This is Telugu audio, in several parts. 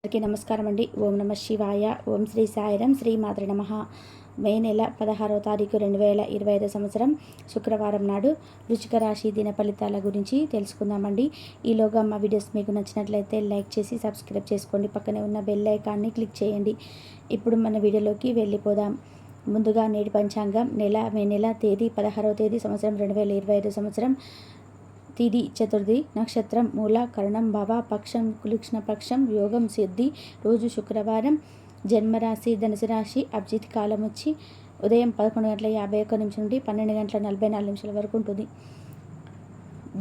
అందరికీ నమస్కారం అండి. ఓం నమ శివాయ. ఓం శ్రీ సాయిరం. శ్రీ మాతృ నమః. మే నెల 16వ తారీఖు 2025 సంవత్సరం శుక్రవారం నాడు వృశ్చిక రాశి దిన ఫలితాల గురించి తెలుసుకుందామండి. ఈలోగా మా వీడియోస్ మీకు నచ్చినట్లయితే లైక్ చేసి సబ్స్క్రైబ్ చేసుకోండి. పక్కనే ఉన్న బెల్ ఐకాన్ని క్లిక్ చేయండి. ఇప్పుడు మన వీడియోలోకి వెళ్ళిపోదాం. ముందుగా నేటి పంచాంగం మే నెల తేదీ 16వ తేదీ సంవత్సరం 2025 సంవత్సరం. తిథి చతుర్థి, నక్షత్రం మూల, కరణం భవ, పక్షం కృష్ణ పక్షం, యోగం సిద్ధి, రోజు శుక్రవారం, జన్మరాశి ధనుసు రాశి, అభిజిత్ కాలం వచ్చి ఉదయం 11:51 నుండి 12:44 వరకు ఉంటుంది.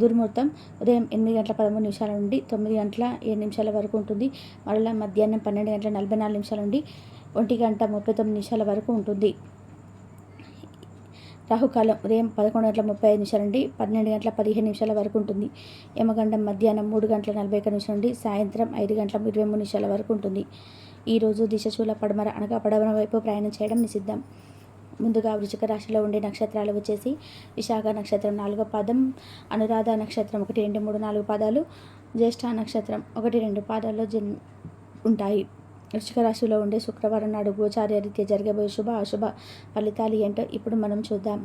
దుర్ముహూర్తం ఉదయం 8:13 నుండి 9:07 వరకు ఉంటుంది. మరలా మధ్యాహ్నం 12:44 నుండి 1:39 వరకు ఉంటుంది. రాహుకాలం ఉదయం 11:35 నుండి 12:15 వరకు ఉంటుంది. యమగండం మధ్యాహ్నం 3:41 నుండి సాయంత్రం 5:23 వరకు ఉంటుంది. ఈరోజు దిశశూల పడమర అనగా పడమర వైపు ప్రయాణం చేయడం నిషిద్ధం. ముందుగా వృశ్చిక రాశిలో ఉండే నక్షత్రాలు వచ్చేసి విశాఖ నక్షత్రం 4వ పాదం, అనురాధ నక్షత్రం 1, 2, 3, 4 పాదాలు, జ్యేష్ఠ నక్షత్రం 1, 2 పాదాల్లో ఉంటాయి. వృశ్చిక రాశిలో ఉండే శుక్రవారం నాడు గోచార రీత్యా జరగబోయే శుభ అశుభ ఫలితాలు ఏంటో ఇప్పుడు మనం చూద్దాం.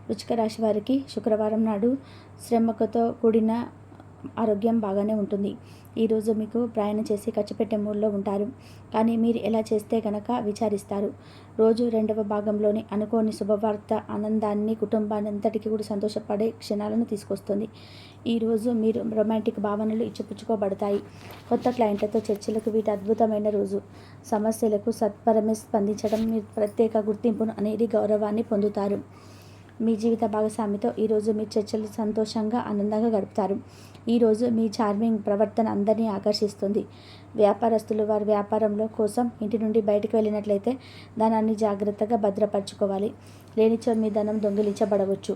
వృశ్చిక రాశి వారికి శుక్రవారం నాడు శ్రమతో కూడిన ఆరోగ్యం బాగానే ఉంటుంది. ఈరోజు మీకు ప్రయాణం చేసి ఖర్చు పెట్టే మూడ్లో ఉంటారు. కానీ మీరు ఎలా చేస్తే కనుక విచారిస్తారు. రోజు 2వ భాగంలోని అనుకోని శుభవార్త ఆనందాన్ని కుటుంబాన్ని అంతటికీ కూడా సంతోషపడే క్షణాలను తీసుకొస్తుంది. ఈరోజు మీరు రొమాంటిక్ భావనలు ఇచ్చిపుచ్చుకోబడతాయి. కొత్త క్లయింట్లతో చర్చలకు వీటి అద్భుతమైన రోజు. సమస్యలకు సత్వరమే స్పందించడం మీరు ప్రత్యేక గుర్తింపును అనేది గౌరవాన్ని పొందుతారు. మీ జీవిత భాగస్వామితో ఈరోజు మీ చర్చలు సంతోషంగా ఆనందంగా గడుపుతారు. ఈరోజు మీ చార్మింగ్ ప్రవర్తన అందరినీ ఆకర్షిస్తుంది. వ్యాపారస్తులు వారి వ్యాపారంలో కోసం ఇంటి నుండి బయటకు వెళ్ళినట్లయితే ధనాన్ని జాగ్రత్తగా భద్రపరచుకోవాలి. లేనిచో మీ ధనం దొంగిలించబడవచ్చు.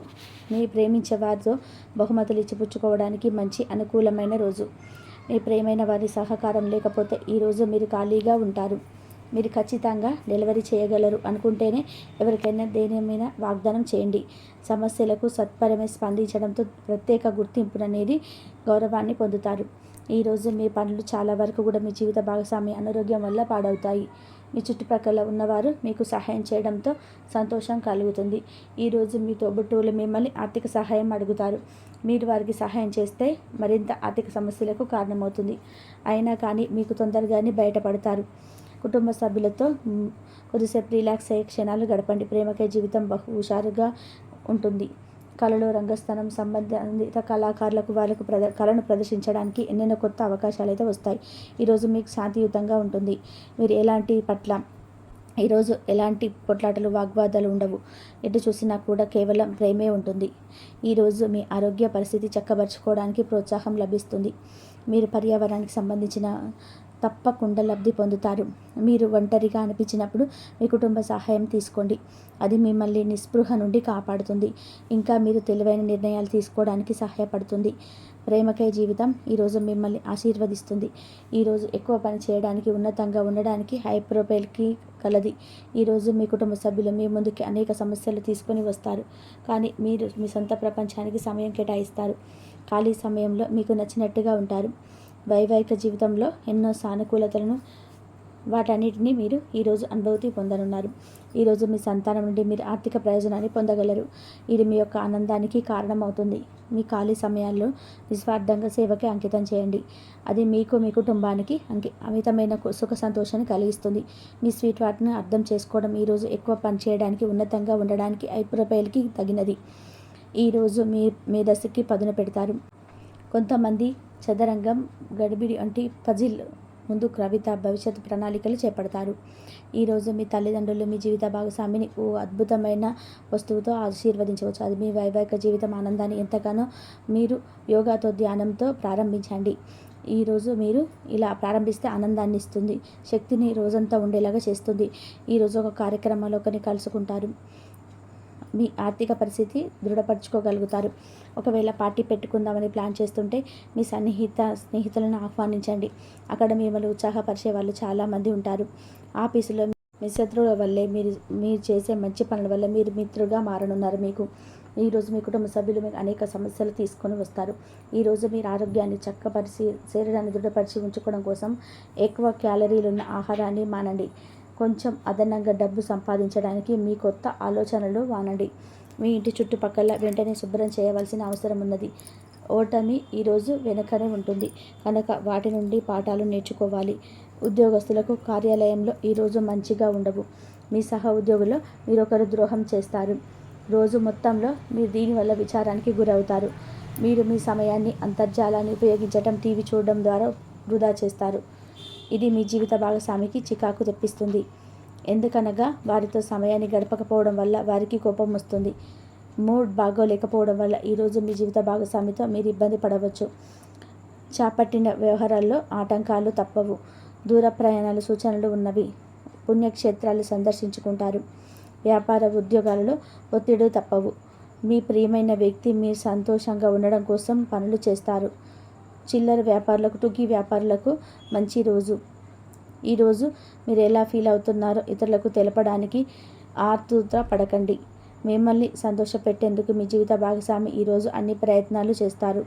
మీ ప్రేమించే వారితో బహుమతులు ఇచ్చిపుచ్చుకోవడానికి మంచి అనుకూలమైన రోజు. మీ ప్రేమైన వారి సహకారం లేకపోతే ఈరోజు మీరు ఖాళీగా ఉంటారు. మీరు ఖచ్చితంగా డెలివరీ చేయగలరు అనుకుంటేనే ఎవరికైనా దేని మీద వాగ్దానం చేయండి. సమస్యలకు సత్వరమే స్పందించడంతో ప్రత్యేక గుర్తింపుననేది గౌరవాన్ని పొందుతారు. ఈరోజు మీ పనులు చాలా వరకు కూడా మీ జీవిత భాగస్వామి అనారోగ్యం వల్ల పాడవుతాయి. మీ చుట్టుప్రక్కల ఉన్నవారు మీకు సహాయం చేయడంతో సంతోషం కలుగుతుంది. ఈరోజు మీ తోబుట్టువులు మిమ్మల్ని ఆర్థిక సహాయం అడుగుతారు. మీరు వారికి సహాయం చేస్తే మరింత ఆర్థిక సమస్యలకు కారణమవుతుంది. అయినా కానీ మీకు తొందరగానే బయటపడతారు. కుటుంబ సభ్యులతో కొద్దిసేపు రిలాక్స్ అయ్యే క్షణాలు గడపండి. ప్రేమకే జీవితం బహు హుషారుగా ఉంటుంది. కళలో రంగస్థానం సంబంధిత కళాకారులకు వాళ్ళకు కళను ప్రదర్శించడానికి ఎన్నెన్నో కొత్త అవకాశాలు అయితే వస్తాయి. ఈరోజు మీకు శాంతియుతంగా ఉంటుంది. మీరు ఈరోజు ఎలాంటి పొట్లాటలు వాగ్వాదాలు ఉండవు. ఎటు చూసినా కూడా కేవలం ప్రేమే ఉంటుంది. ఈరోజు మీ ఆరోగ్య పరిస్థితి చక్కబరుచుకోవడానికి ప్రోత్సాహం లభిస్తుంది. మీరు పర్యావరణానికి సంబంధించిన తప్పకుండా లబ్ధి పొందుతారు. మీరు ఒంటరిగా అనిపించినప్పుడు మీ కుటుంబ సహాయం తీసుకోండి. అది మిమ్మల్ని నిస్పృహ నుండి కాపాడుతుంది. ఇంకా మీరు తెలివైన నిర్ణయాలు తీసుకోవడానికి సహాయపడుతుంది. ప్రేమకై జీవితం ఈరోజు మిమ్మల్ని ఆశీర్వదిస్తుంది. ఈరోజు ఎక్కువ పని చేయడానికి, ఉన్నతంగా ఉండడానికి హై ప్రొఫైల్కి కలది. ఈరోజు మీ కుటుంబ సభ్యులు మీ ముందుకి అనేక సమస్యలు తీసుకొని వస్తారు. కానీ మీరు మీ సొంత ప్రపంచానికి సమయం కేటాయిస్తారు. ఖాళీ సమయంలో మీకు నచ్చినట్టుగా ఉంటారు. వైవాహిక జీవితంలో ఎన్నో సానుకూలతలను వాటన్నిటినీ మీరు ఈరోజు అనుభూతి పొందనున్నారు. ఈరోజు మీ సంతానం నుండి మీరు ఆర్థిక ప్రయోజనాన్ని పొందగలరు. ఇది మీ యొక్క ఆనందానికి కారణమవుతుంది. మీ ఖాళీ సమయాల్లో నిస్వార్థంగా సేవకి అంకితం చేయండి. అది మీకు మీ కుటుంబానికి అమితమైన సుఖ సంతోషాన్ని కలిగిస్తుంది. మీ స్వీట్ వాటిని అర్థం చేసుకోవడం ఈరోజు ఎక్కువ పని చేయడానికి, ఉన్నతంగా ఉండడానికి ఐప్రొఫైల్కి తగినది. ఈరోజు మీ మేధస్సుకి పదును పెడతారు. కొంతమంది చదరంగం, గడిబిడి వంటి పజిల్ ముందు కవిత భవిష్యత్తు ప్రణాళికలు చేపడతారు. ఈరోజు మీ తల్లిదండ్రులు మీ జీవిత భాగస్వామిని ఓ అద్భుతమైన వస్తువుతో ఆశీర్వదించవచ్చు. అది మీ వైవాహిక జీవితం ఆనందాన్ని ఎంతగానో మీరు యోగాతో ధ్యానంతో ప్రారంభించండి. ఈరోజు మీరు ఇలా ప్రారంభిస్తే ఆనందాన్ని ఇస్తుంది. శక్తిని రోజంతా ఉండేలాగా చేస్తుంది. ఈరోజు ఒక కార్యక్రమంలో ఒకరిని కలుసుకుంటారు. మీ ఆర్థిక పరిస్థితి దృఢపరచుకోగలుగుతారు. ఒకవేళ పార్టీ పెట్టుకుందామని ప్లాన్ చేస్తుంటే మీ స్నేహితులను ఆహ్వానించండి. అక్కడ మిమ్మల్ని ఉత్సాహపరిచే వాళ్ళు చాలామంది ఉంటారు. ఆఫీసులో మీ శత్రువుల వల్లే మీరు చేసే మంచి పనుల వల్ల మీరు మిత్రుగా మారనున్నారు. మీకు ఈరోజు మీ కుటుంబ సభ్యులు మీకు అనేక సమస్యలు తీసుకొని వస్తారు. ఈరోజు మీరు ఆరోగ్యాన్ని చక్కపరిచి శరీరాన్ని దృఢపరిచి ఉంచుకోవడం కోసం ఎక్కువ క్యాలరీలున్న ఆహారాన్ని మానండి. కొంచెం అదనంగా డబ్బు సంపాదించడానికి మీ కొత్త ఆలోచనలు వానండి. మీ ఇంటి చుట్టుపక్కల వెంటనే శుభ్రం చేయవలసిన అవసరం ఉన్నది. ఓటమి ఈరోజు వెనుకనే ఉంటుంది కనుక వాటి నుండి పాఠాలు నేర్చుకోవాలి. ఉద్యోగస్తులకు కార్యాలయంలో ఈరోజు మంచిగా ఉండవు. మీ సహ ఉద్యోగుల్లో మీరొకరు ద్రోహం చేస్తారు. రోజు మొత్తంలో మీరు దీనివల్ల విచారానికి గురవుతారు. మీరు మీ సమయాన్ని అంతర్జాలాన్ని ఉపయోగించడం, టీవీ చూడడం ద్వారా వృధా చేస్తారు. ఇది మీ జీవిత భాగస్వామికి చికాకు తెప్పిస్తుంది. ఎందుకనగా వారితో సమయాన్ని గడపకపోవడం వల్ల వారికి కోపం వస్తుంది. మూడ్ బాగోలేకపోవడం వల్ల ఈరోజు మీ జీవిత భాగస్వామితో మీరు ఇబ్బంది పడవచ్చు. చేపట్టిన వ్యవహారాల్లో ఆటంకాలు తప్పవు. దూర ప్రయాణాల సూచనలు ఉన్నవి. పుణ్యక్షేత్రాలు సందర్శించుకుంటారు. వ్యాపార ఉద్యోగాలలో ఒత్తిడి తప్పవు. మీ ప్రియమైన వ్యక్తి మీరు సంతోషంగా ఉండడం కోసం పనులు చేస్తారు. చిల్లర వ్యాపారులకు, టుకీ వ్యాపారులకు మంచి రోజు. ఈరోజు మీరు ఎలా ఫీల్ అవుతున్నారో ఇతరులకు తెలపడానికి ఆతృత పడకండి. మిమ్మల్ని సంతోషపెట్టేందుకు మీ జీవిత భాగస్వామి ఈరోజు అన్ని ప్రయత్నాలు చేస్తారు.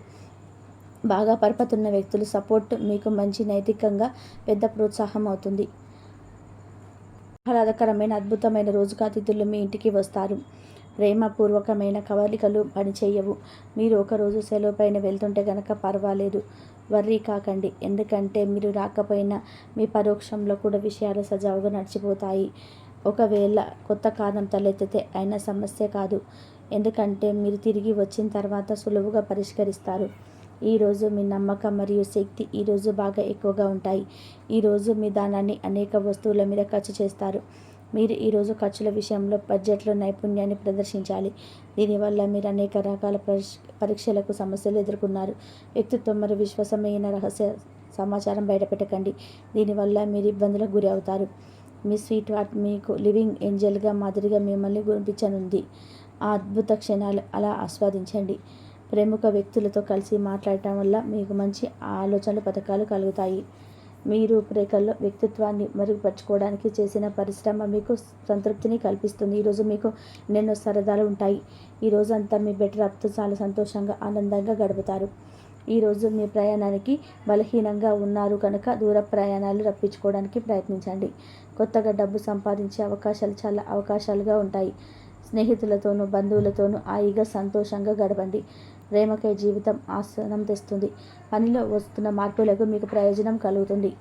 బాగా పరపతున్న వ్యక్తులు సపోర్ట్ మీకు మంచి నైతికంగా పెద్ద ప్రోత్సాహం అవుతుంది. ఆహ్లాదకరమైన అద్భుతమైన రోజుగా అతిథులు మీ ఇంటికి వస్తారు. ప్రేమపూర్వకమైన కవలికలు పనిచేయవు. మీరు ఒకరోజు సెలవు పైన వెళ్తుంటే గనక పర్వాలేదు, వర్రీ కాకండి. ఎందుకంటే మీరు రాకపోయినా మీ పరోక్షంలో కూడా విషయాలు సజావుగా నడిచిపోతాయి. ఒకవేళ కొత్త కారణం తలెత్తితే అయినా సమస్య కాదు. ఎందుకంటే మీరు తిరిగి వచ్చిన తర్వాత సులువుగా పరిష్కరిస్తారు. ఈరోజు మీ నమ్మకం మరియు శక్తి ఈరోజు బాగా ఎక్కువగా ఉంటాయి. ఈరోజు మీ ధనాన్ని అనేక వస్తువుల మీద ఖర్చు చేస్తారు. మీరు ఈరోజు ఖర్చుల విషయంలో బడ్జెట్లో నైపుణ్యాన్ని ప్రదర్శించాలి. దీనివల్ల మీరు అనేక రకాల పరీక్షలకు సమస్యలు ఎదుర్కొన్నారు. వ్యక్తిత్వం మరియు విశ్వసనీయమైన రహస్య సమాచారం బయటపెట్టకండి. దీనివల్ల మీరు ఇబ్బందులకు గురి అవుతారు. మీ స్వీట్ హార్ట్ మీకు లివింగ్ ఏంజల్గా మాదిరిగా మిమ్మల్ని గుర్తించనుంది. ఆ అద్భుత క్షణాలు అలా ఆస్వాదించండి. ప్రముఖ వ్యక్తులతో కలిసి మాట్లాడటం వల్ల మీకు మంచి ఆలోచనలు, పథకాలు కలుగుతాయి. మీ రూపురేఖల్లో వ్యక్తిత్వాన్ని మెరుగుపరచుకోవడానికి చేసిన పరిశ్రమ మీకు సంతృప్తిని కల్పిస్తుంది. ఈరోజు మీకు ఎన్నెన్నో సరదాలు ఉంటాయి. ఈ రోజంతా మీ బెటర్ అప్తో చాలా సంతోషంగా, ఆనందంగా గడుపుతారు. ఈరోజు మీ ప్రయాణానికి బలహీనంగా ఉన్నారు కనుక దూర ప్రయాణాలు రప్పించుకోవడానికి ప్రయత్నించండి. కొత్తగా డబ్బు సంపాదించే అవకాశాలు చాలా అవకాశాలుగా ఉంటాయి. స్నేహితులతోనూ, బంధువులతోనూ హాయిగా సంతోషంగా గడపండి. ప్రేమకై జీవితం ఆసనం తెస్తుంది. పనిలో వస్తున్న మార్పులకు మీకు ప్రయోజనం కలుగుతుంది.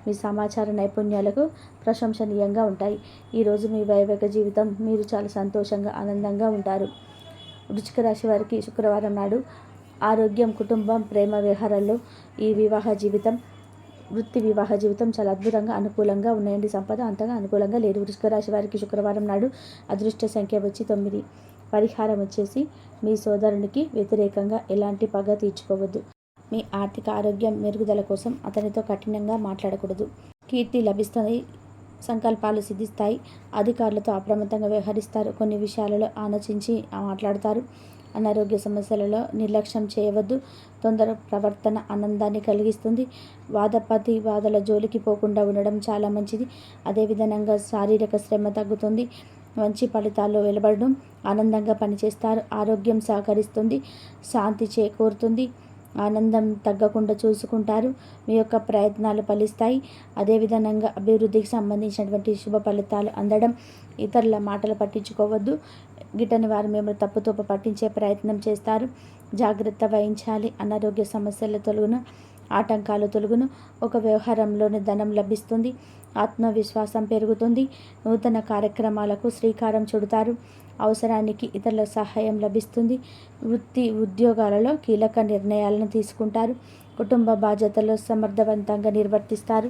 మీ సమాచార నైపుణ్యాలకు ప్రశంసనీయంగా ఉంటాయి. ఈరోజు మీ వైవాహిక జీవితం మీరు చాలా సంతోషంగా, ఆనందంగా ఉంటారు. వృశ్చిక రాశి వారికి శుక్రవారం నాడు ఆరోగ్యం, కుటుంబం, ప్రేమ వ్యవహారాల్లో ఈ వృత్తి వివాహ జీవితం చాలా అద్భుతంగా, అనుకూలంగా ఉన్నాయండి. సంపద అంతగా అనుకూలంగా లేదు. వృశ్చిక రాశి వారికి శుక్రవారం నాడు అదృష్ట సంఖ్య వచ్చి 9. పరిహారం వచ్చేసి మీ సోదరునికి వ్యతిరేకంగా ఎలాంటి పగ తీర్చుకోవద్దు. మీ ఆర్థిక ఆరోగ్యం మెరుగుదల కోసం అతనితో కఠినంగా మాట్లాడకూడదు. కీర్తి లభిస్తుంది. సంకల్పాలు సిద్ధిస్తాయి. అధికారులతో అప్రమత్తంగా వ్యవహరిస్తారు. కొన్ని విషయాలలో ఆలోచించి మాట్లాడతారు. అనారోగ్య సమస్యలలో నిర్లక్ష్యం చేయవద్దు. తొందర ప్రవర్తన ఆనందాన్ని కలిగిస్తుంది. వాదల జోలికి పోకుండా ఉండడం చాలా మంచిది. అదేవిధంగా శారీరక శ్రమ తగ్గుతుంది. మంచి ఫలితాల్లో వెలువడడం, ఆనందంగా పనిచేస్తారు. ఆరోగ్యం సహకరిస్తుంది. శాంతి చేకూరుతుంది. ఆనందం తగ్గకుండా చూసుకుంటారు. మీ యొక్క ప్రయత్నాలు ఫలిస్తాయి. అదేవిధంగా అభివృద్ధికి సంబంధించినటువంటి శుభ ఫలితాలు అందడం. ఇతరుల మాటలు పట్టించుకోవద్దు. గిట్టని వారు మిమ్మల్ని తప్పుతోప పట్టించే ప్రయత్నం చేస్తారు. జాగ్రత్త వహించాలి. అనారోగ్య సమస్యలు తొలగును, ఆటంకాలు తొలగును. ఒక వ్యవహారంలోని ధనం లభిస్తుంది. ఆత్మవిశ్వాసం పెరుగుతుంది. నూతన కార్యక్రమాలకు శ్రీకారం చుడతారు. అవసరానికి ఇతరుల సహాయం లభిస్తుంది. వృత్తి ఉద్యోగాలలో కీలక నిర్ణయాలను తీసుకుంటారు. కుటుంబ బాధ్యతలు సమర్థవంతంగా నిర్వర్తిస్తారు.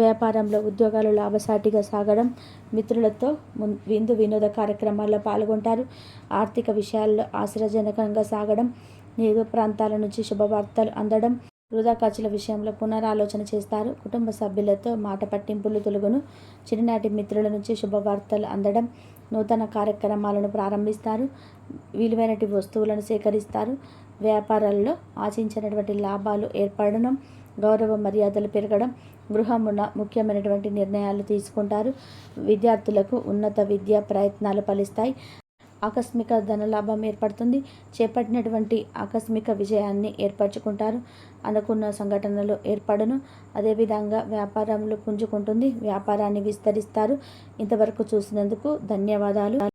వ్యాపారంలో ఉద్యోగాలు లాభసాటిగా సాగడం. మిత్రులతో వినోద కార్యక్రమాల్లో పాల్గొంటారు. ఆర్థిక విషయాల్లో ఆశాజనకంగా సాగడం. ఏదో ప్రాంతాల నుంచి శుభవార్తలు అందడం. వృధా ఖర్చుల విషయంలో పునరాలోచన చేస్తారు. కుటుంబ సభ్యులతో మాట పట్టింపులు తొలగును. చిన్ననాటి మిత్రుల నుంచి శుభవార్తలు అందడం. నూతన కార్యక్రమాలను ప్రారంభిస్తారు. విలువైన వస్తువులను సేకరిస్తారు. వ్యాపారాల్లో ఆశించినటువంటి లాభాలు ఏర్పడడం. గౌరవ మర్యాదలు పెరగడం. గృహమున ముఖ్యమైనటువంటి నిర్ణయాలు తీసుకుంటారు. విద్యార్థులకు ఉన్నత విద్యా ప్రయత్నాలు ఫలిస్తాయి. ఆకస్మిక ధనలాభం ఏర్పడుతుంది. చేపట్టినటువంటి ఆకస్మిక విజయాన్ని ఏర్పరచుకుంటారు. అనుకున్న సంఘటనలు ఏర్పడను. అదేవిధంగా వ్యాపారంలో పుంజుకుంటుంది. వ్యాపారాన్ని విస్తరిస్తారు. ఇంతవరకు చూసినందుకు ధన్యవాదాలు.